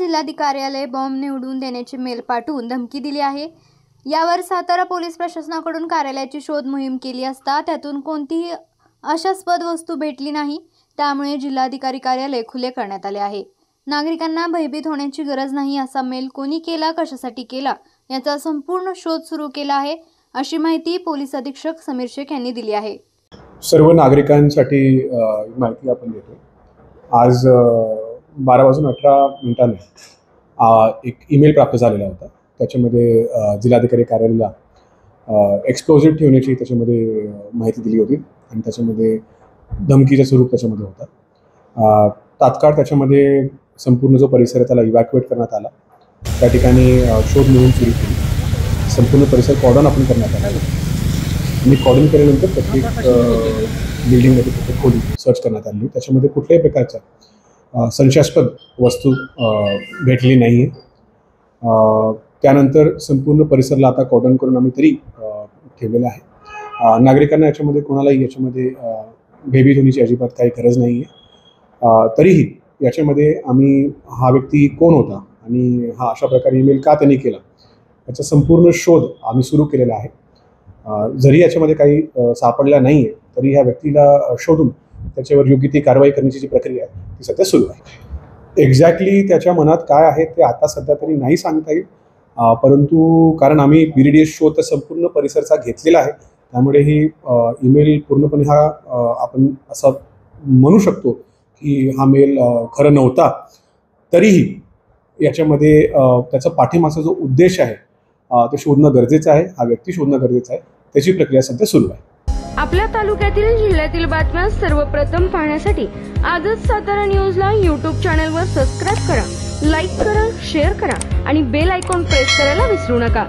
जिल्हाधिकारी बॉम्बने उडवून देण्याची मेल पाठवून धमकी दिली आहे। यावर सातारा पोलीस प्रशासनाकडून कार्यालयाची शोध मोहीम केली असता त्यातून कोणतीही आशास्पद वस्तू भेटली नाही। त्यामुळे जिल्हाधिकारी कार्यालय खुले करण्यात आले आहे। नागरिकांना भयभीत होण्याची गरज नाही, असा मेल कोणी केला, कशासाठी केला याचा संपूर्ण शोध सुरू केला आहे, अशी माहिती पोलीस अधीक्षक समीर शेख यांनी दिली आहे। सर्व नागरिकांसाठी माहिती आपण देतो। आज 12:18 एक ईमेल प्राप्त झालेला होता। त्याच्यामध्ये जिल्हाधिकारी कार्यालयाला एक्सप्लोजिव्ह ठेवण्याची त्याच्यामध्ये माहिती दिली होती आणि त्याच्यामध्ये धमकीचं स्वरूप त्याच्यामध्ये होता। तात्काळ त्याच्यामध्ये संपूर्ण जो परिसर त्याला इव्हॅक्युएट करण्यात आला। त्या ठिकाणी शोध मोहीम सुरू केली। संपूर्ण परिसर कॉर्डन आपण करण्यात आला आणि कॉर्डन केल्यानंतर प्रत्येक बिल्डिंगमध्ये प्रत्येक खोली सर्च करण्यात आली। त्याच्यामध्ये कुठल्याही प्रकारच्या संशयास्पद वस्तू भेटली नाही आहे। त्यानंतर संपूर्ण परिसरला आता कॉर्डन करून आम्ही तरी ठेवलेलं आहे। नागरिकांना याच्यामध्ये कोणालाही याच्यामध्ये भयभीत होण्याची अजिबात काही गरज नाही आहे। तरीही याच्यामध्ये आम्ही हा व्यक्ती कोण होता आणि हा अशा प्रकारे ईमेल का त्यांनी केला याचा संपूर्ण शोध आम्ही सुरू केलेला आहे। जरी याच्यामध्ये काही सापडला नाही आहे तरी ह्या व्यक्तीला शोधून त्याच्यावर योग्य ती कारवाई करण्याची जी प्रक्रिया आहे ती सध्या सुरू आहे। एक्झॅक्टली त्याच्या मनात काय आहे ते आता सध्या तरी नाही सांगता येईल, परंतु कारण आम्ही BDDS शोध तर संपूर्ण परिसरचा घेतलेला आहे, त्यामुळे ही ईमेल पूर्णपणे हा आपण असं म्हणू शकतो की हा मेल खरं नव्हता। तरीही याच्यामध्ये त्याचा पाठीमागचा जो उद्देश आहे ते शोधणं गरजेचं आहे, हा व्यक्ती शोधणं गरजेचं आहे, त्याची प्रक्रिया सध्या सुरू आहे। आपल्या तालुक्यातील जिल्ह्यातील बातम्या सर्वप्रथम पाहण्यासाठी आजच सातारा न्यूजला YouTube चॅनलवर सबस्क्राइब करा, लाईक करा, शेअर करा आणि बेल आयकॉन प्रेस करायला विसरू नका।